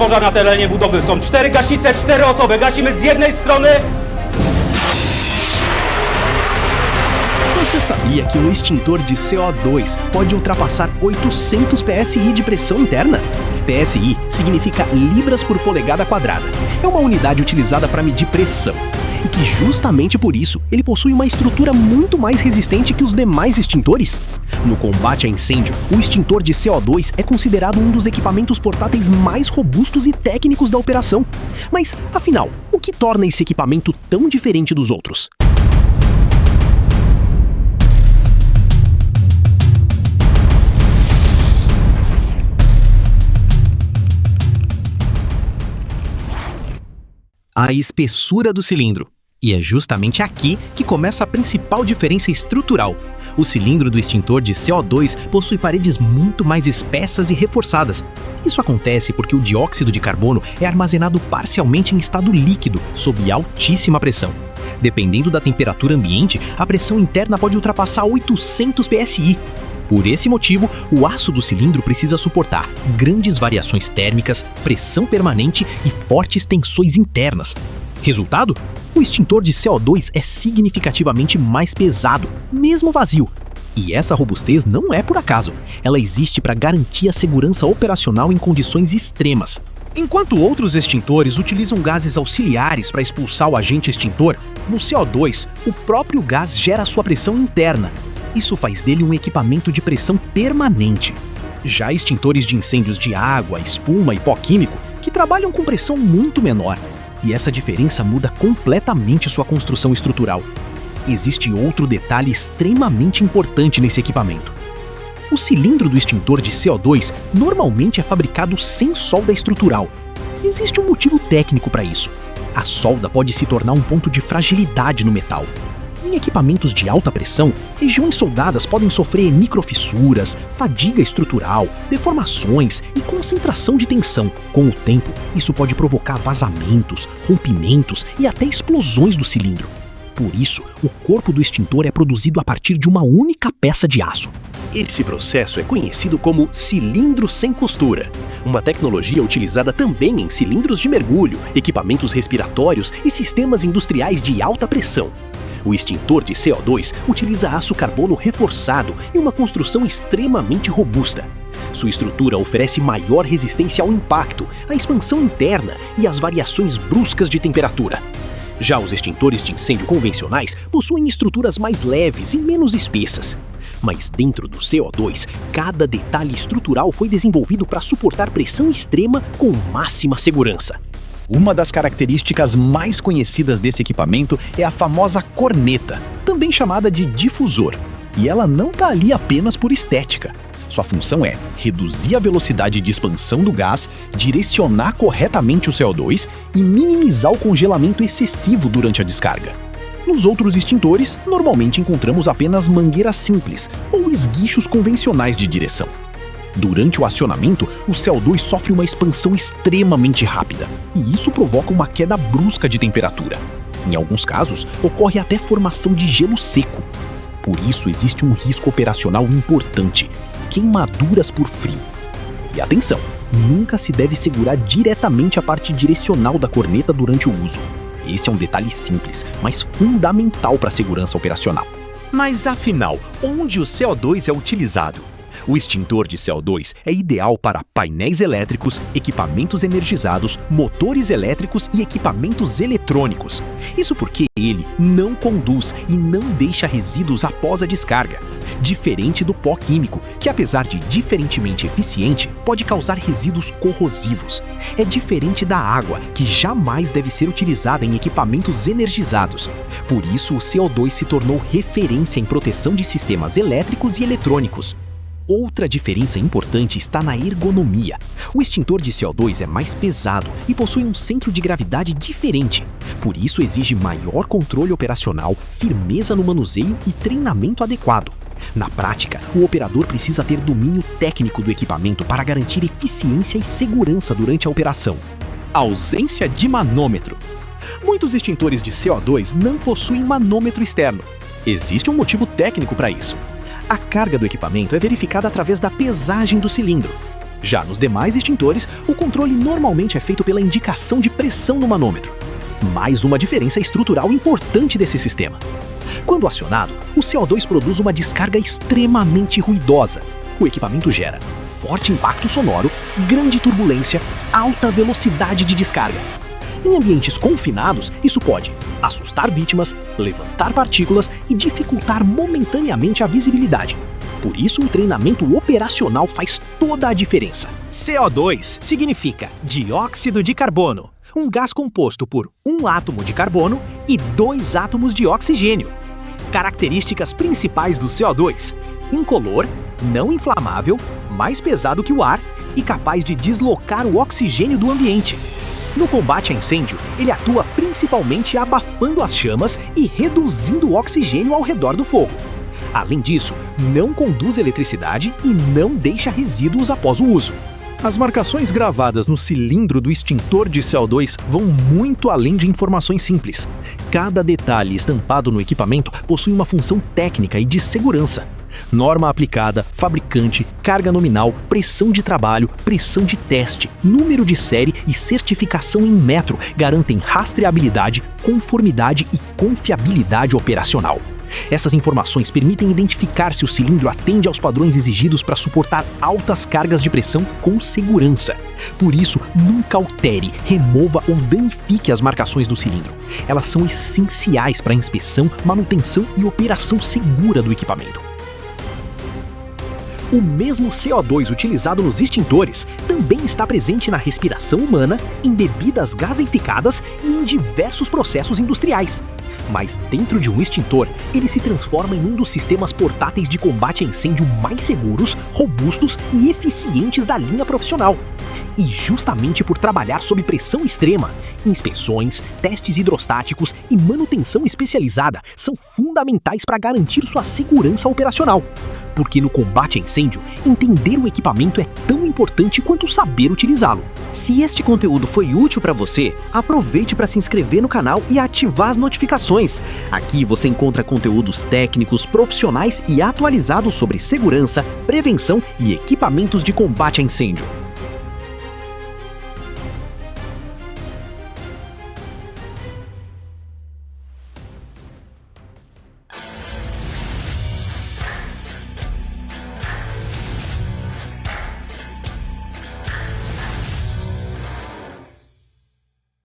pożar na terenie budowy. Są 4 gaśnice, 4 osoby. Gasimy z jednej strony. Você sabia que um extintor de CO2 pode ultrapassar 800 PSI de pressão interna? PSI significa libras por polegada quadrada. É uma unidade utilizada para medir pressão. E que justamente por isso ele possui uma estrutura muito mais resistente que os demais extintores. No combate a incêndio, o extintor de CO2 é considerado um dos equipamentos portáteis mais robustos e técnicos da operação. Mas, afinal, o que torna esse equipamento tão diferente dos outros? A espessura do cilindro. E é justamente aqui que começa a principal diferença estrutural. O cilindro do extintor de CO2 possui paredes muito mais espessas e reforçadas. Isso acontece porque o dióxido de carbono é armazenado parcialmente em estado líquido, sob altíssima pressão. Dependendo da temperatura ambiente, a pressão interna pode ultrapassar 800 PSI. Por esse motivo, o aço do cilindro precisa suportar grandes variações térmicas, pressão permanente e fortes tensões internas. Resultado? O extintor de CO2 é significativamente mais pesado, mesmo vazio. E essa robustez não é por acaso. Ela existe para garantir a segurança operacional em condições extremas. Enquanto outros extintores utilizam gases auxiliares para expulsar o agente extintor, no CO2, o próprio gás gera sua pressão interna. Isso faz dele um equipamento de pressão permanente. Já extintores de incêndios de água, espuma e pó químico, que trabalham com pressão muito menor. E essa diferença muda completamente sua construção estrutural. Existe outro detalhe extremamente importante nesse equipamento. O cilindro do extintor de CO2 normalmente é fabricado sem solda estrutural. Existe um motivo técnico para isso. A solda pode se tornar um ponto de fragilidade no metal. Em equipamentos de alta pressão, regiões soldadas podem sofrer microfissuras, fadiga estrutural, deformações e concentração de tensão. Com o tempo, isso pode provocar vazamentos, rompimentos e até explosões do cilindro. Por isso, o corpo do extintor é produzido a partir de uma única peça de aço. Esse processo é conhecido como cilindro sem costura, uma tecnologia utilizada também em cilindros de mergulho, equipamentos respiratórios e sistemas industriais de alta pressão. O extintor de CO2 utiliza aço carbono reforçado e uma construção extremamente robusta. Sua estrutura oferece maior resistência ao impacto, à expansão interna e às variações bruscas de temperatura. Já os extintores de incêndio convencionais possuem estruturas mais leves e menos espessas. Mas dentro do CO2, cada detalhe estrutural foi desenvolvido para suportar pressão extrema com máxima segurança. Uma das características mais conhecidas desse equipamento é a famosa corneta, também chamada de difusor. E ela não está ali apenas por estética. Sua função é reduzir a velocidade de expansão do gás, direcionar corretamente o CO2 e minimizar o congelamento excessivo durante a descarga. Nos outros extintores, normalmente encontramos apenas mangueiras simples ou esguichos convencionais de direção. Durante o acionamento, o CO2 sofre uma expansão extremamente rápida, e isso provoca uma queda brusca de temperatura. Em alguns casos, ocorre até formação de gelo seco. Por isso, existe um risco operacional importante: queimaduras por frio. E atenção, nunca se deve segurar diretamente a parte direcional da corneta durante o uso. Esse é um detalhe simples, mas fundamental para a segurança operacional. Mas afinal, onde o CO2 é utilizado? O extintor de CO2 é ideal para painéis elétricos, equipamentos energizados, motores elétricos e equipamentos eletrônicos. Isso porque ele não conduz e não deixa resíduos após a descarga. Diferente do pó químico, que apesar de diferentemente eficiente, pode causar resíduos corrosivos. É diferente da água, que jamais deve ser utilizada em equipamentos energizados. Por isso, o CO2 se tornou referência em proteção de sistemas elétricos e eletrônicos. Outra diferença importante está na ergonomia. O extintor de CO2 é mais pesado e possui um centro de gravidade diferente. Por isso, exige maior controle operacional, firmeza no manuseio e treinamento adequado. Na prática, o operador precisa ter domínio técnico do equipamento para garantir eficiência e segurança durante a operação. Ausência de manômetro. Muitos extintores de CO2 não possuem manômetro externo. Existe um motivo técnico para isso. A carga do equipamento é verificada através da pesagem do cilindro. Já nos demais extintores, o controle normalmente é feito pela indicação de pressão no manômetro. Mais uma diferença estrutural importante desse sistema. Quando acionado, o CO2 produz uma descarga extremamente ruidosa. O equipamento gera forte impacto sonoro, grande turbulência, alta velocidade de descarga. Em ambientes confinados, isso pode assustar vítimas, levantar partículas e dificultar momentaneamente a visibilidade. Por isso, o treinamento operacional faz toda a diferença. CO2 significa dióxido de carbono, um gás composto por um átomo de carbono e 2 átomos de oxigênio. Características principais do CO2: incolor, não inflamável, mais pesado que o ar e capaz de deslocar o oxigênio do ambiente. No combate a incêndio, ele atua principalmente abafando as chamas e reduzindo o oxigênio ao redor do fogo. Além disso, não conduz eletricidade e não deixa resíduos após o uso. As marcações gravadas no cilindro do extintor de CO2 vão muito além de informações simples. Cada detalhe estampado no equipamento possui uma função técnica e de segurança. Norma aplicada, fabricante, carga nominal, pressão de trabalho, pressão de teste, número de série e certificação em metro garantem rastreabilidade, conformidade e confiabilidade operacional. Essas informações permitem identificar se o cilindro atende aos padrões exigidos para suportar altas cargas de pressão com segurança. Por isso, nunca altere, remova ou danifique as marcações do cilindro. Elas são essenciais para a inspeção, manutenção e operação segura do equipamento. O mesmo CO2 utilizado nos extintores também está presente na respiração humana, em bebidas gaseificadas e em diversos processos industriais. Mas dentro de um extintor, ele se transforma em um dos sistemas portáteis de combate a incêndio mais seguros, robustos e eficientes da linha profissional. E justamente por trabalhar sob pressão extrema, inspeções, testes hidrostáticos e manutenção especializada são fundamentais para garantir sua segurança operacional. Porque no combate a incêndio, entender o equipamento é tão importante quanto saber utilizá-lo. Se este conteúdo foi útil para você, aproveite para se inscrever no canal e ativar as notificações. Aqui você encontra conteúdos técnicos, profissionais e atualizados sobre segurança, prevenção e equipamentos de combate a incêndio.